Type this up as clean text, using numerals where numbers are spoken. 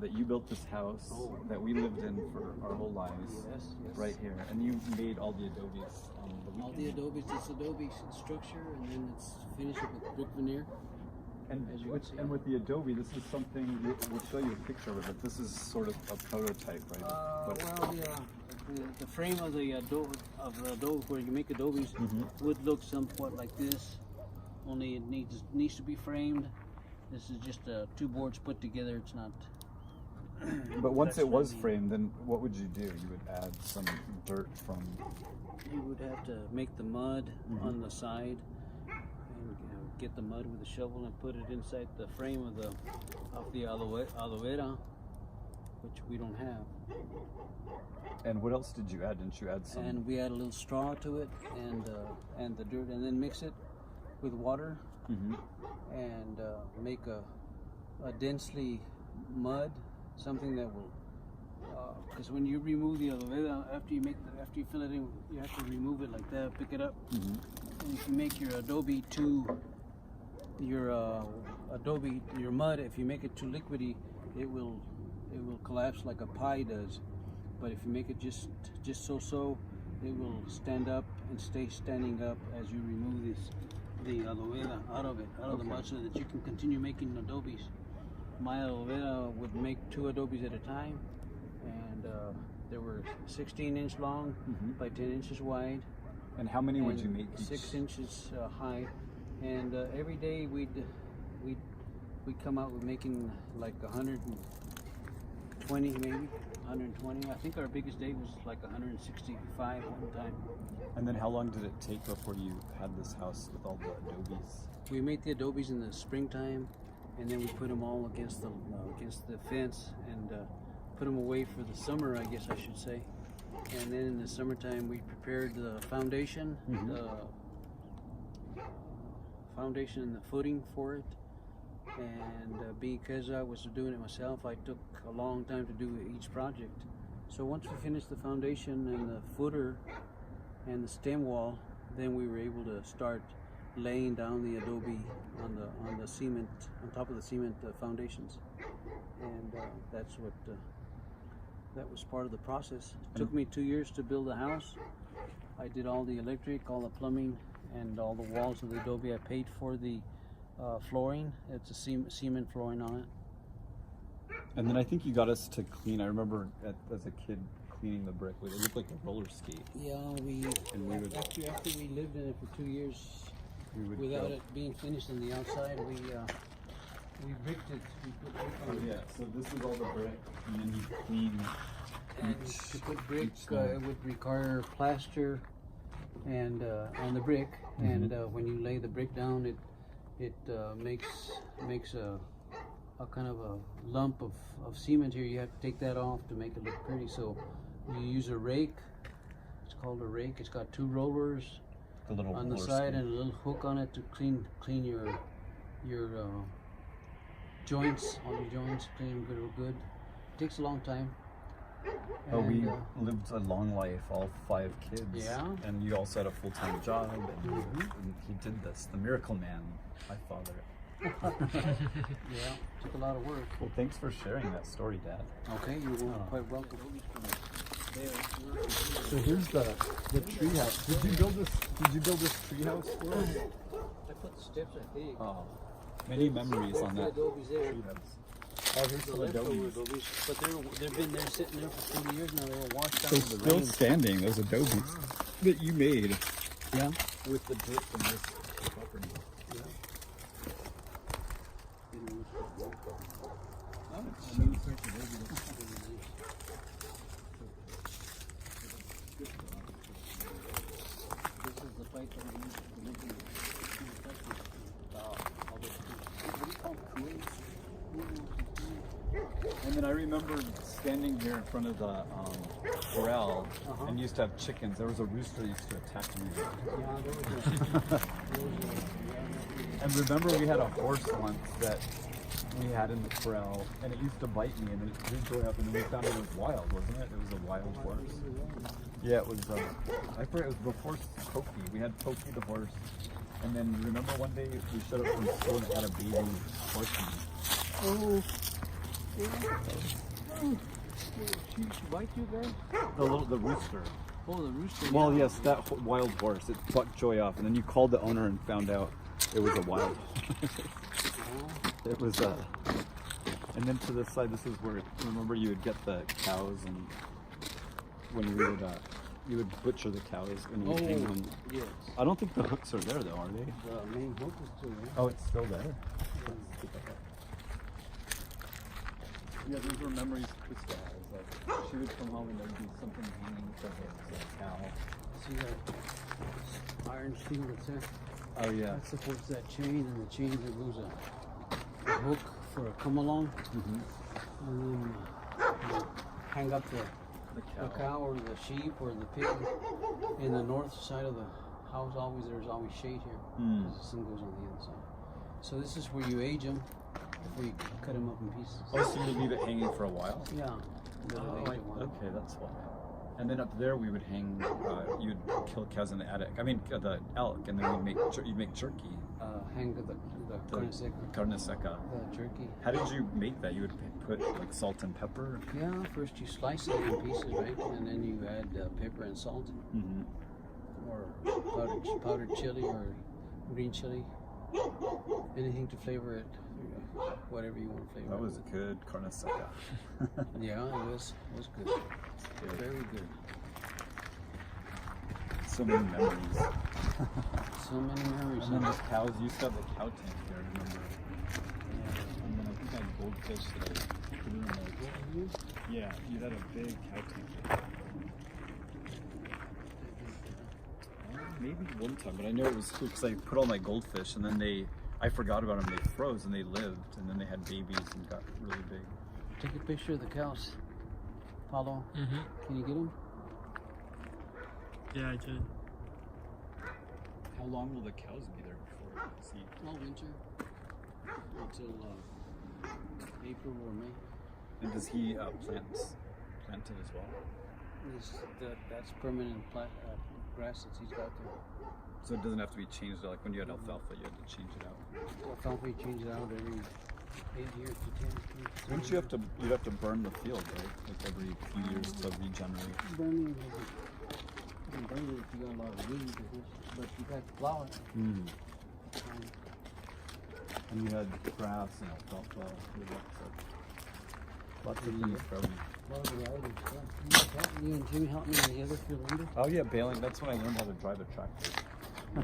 that you built this house that we lived in for our whole lives. Yes. Right here, and you made all the adobes on the weekend. All the adobes, it's adobe structure, and then it's finished with brick veneer. And as you with, can see. and with the adobe, this is something we'll show you a picture of it. This is sort of a prototype, right? Well, the frame of the adobe where you make adobes would look somewhat like this, only it needs to be framed. This is just two boards put together. It's not. But once it was framed, then what would you do? You would add some dirt from. You would have to make the mud on the side, and get the mud with a shovel and put it inside the frame of the aloe vera, which we don't have. And what else did you add? Didn't you add some? And we add a little straw to it, and the dirt, and then mix it with water, and make a densely mud, something that will. Because when you remove the aloe vera, after you fill it in, you have to remove it like that, pick it up. And if you make your adobe your mud, if you make it too liquidy, it will collapse like a pie does. But if you make it just so, it will stand up and stay standing up as you remove the aloe vera out of the mud, so that you can continue making adobes. My aloe vera would make 2 adobes at a time, and they were 16-inch long by 10 inches wide. And how many would you make each? 6 inches high. And every day we'd come out with making like 120, maybe 120. I think our biggest day was like 165 one time. And then how long did it take before you had this house with all the adobes? We made the adobes in the springtime, and then we put them all against the fence and put them away for the summer, I guess I should say. And then in the summertime we prepared the foundation, and the footing for it. And because I was doing it myself, I took a long time to do each project. So once we finished the foundation and the footer and the stem wall, then we were able to start laying down the adobe on the cement, on top of the cement foundations. And that's what that was part of the process. It took me 2 years to build the house. I did all the electric, all the plumbing, and all the walls of the adobe. I paid for the flooring. It's a cement flooring on it. And then I think you got us to clean. I remember as a kid cleaning the brick. It looked like a roller skate. Yeah, after we lived in it for 2 years, without it being finished on the outside, we bricked it. We put brick on it. Yeah. So this is all the brick, and then you clean. And to put brick, it would require plaster and on the brick. And when you lay the brick down, it makes a kind of a lump of cement here. You have to take that off to make it look pretty. So you use a rake. It's called a rake. It's got 2 rollers on the side and a little hook on it to clean your joints, all your joints, clean them real good. It takes a long time. But we lived a long life, all 5 kids. Yeah. And you also had a full-time job, and he did this. The miracle man, my father. Yeah, took a lot of work. Well, thanks for sharing that story, Dad. Okay, you're quite welcome. So here's the tree house. Did you build this tree house for us? I put the steps, I think. Oh, many memories on that adobes there. tree house. Oh, here's some adobes. But they've been there sitting there for 20 years now. They were washed out So with the still rain. standing, those adobes that you made. Yeah. With the dirt from this property. This is the pipe that we use for making all the what do you call it? And then I remember standing here in front of the corral, and used to have chickens. There was a rooster that used to attack me. And remember we had a horse once that we had in the corral, and it used to bite me, and it didn't go up, and then we found it was wild, wasn't it? It was a wild horse. Yeah, it was, I forget, it was before Pokey. We had Pokey the horse, and then remember one day we showed up from school and it had a baby horse. Oh. She bite you guys? The rooster. Oh, the rooster. Well, yeah. yes, that wild horse. It bucked Joy off, and then you called the owner and found out it was a wild horse. Oh, It was and then to the side, this is where, remember, you would get the cows, and when you would butcher the cows and you would hang them. yes. I don't think the hooks are there though, are they? The main hook is still there. Oh, it's still there. Yeah, those were memories Krista has. Like, she would come home and there'd be something hanging from the cow. See that iron steel that's there? Oh yeah. That supports that chain, and the chain there goes a hook for a come along, Mm-hmm. and then you hang up the The cow or the sheep or the pig. In the north side of the house, there's always shade here. Mm. 'Cause the sun goes on the inside. So this is where you age them before you cut them up in pieces. Oh, so you would leave it hanging for a while? Yeah. You gotta age it one. Okay, that's why. And then up there we would hang. You'd kill cows in the attic. I mean, the elk, and then you'd make jerky. Hang the carne seca, Carne seca. the jerky. How did you make that? You would put like salt and pepper. Yeah, first you slice it in pieces, right? And then you add pepper and salt, Mm-hmm. or powdered chili or green chili. Anything to flavor it, whatever you want to flavor That it. was good carne seca. Yeah, it was good. Very good. So many memories. So many memories. And then those cows, you used to have the cow tank there, I remember. And then I think I had goldfish that I put in there. Yeah, you had a big cow tank. Maybe one time, but I know it was because I put all my goldfish, and then I forgot about them. They froze and they lived, and then they had babies and got really big. Take a picture of the cows, Paulo. Mm-hmm. Can you get them? Yeah, I did. How long will the cows be there before you see? All winter until April or May. And does he plant it as well? That's permanent grass that he's got there. So it doesn't have to be changed. Like when you had alfalfa, you had to change it out. Alfalfa, you change it out every 8 years to 10 years. Wouldn't you'd have to burn the field, right? Like every few years to regenerate. Burning, you can burn it if you got a lot of weeds, but you got to plow it. Mm. Um, And you had grass and alfalfa. Lots of things growing. a lot of varieties, yeah. You and Jimmy helped me in the other field, remember? Oh yeah, baling. That's when I learned how to drive a tractor. Yeah.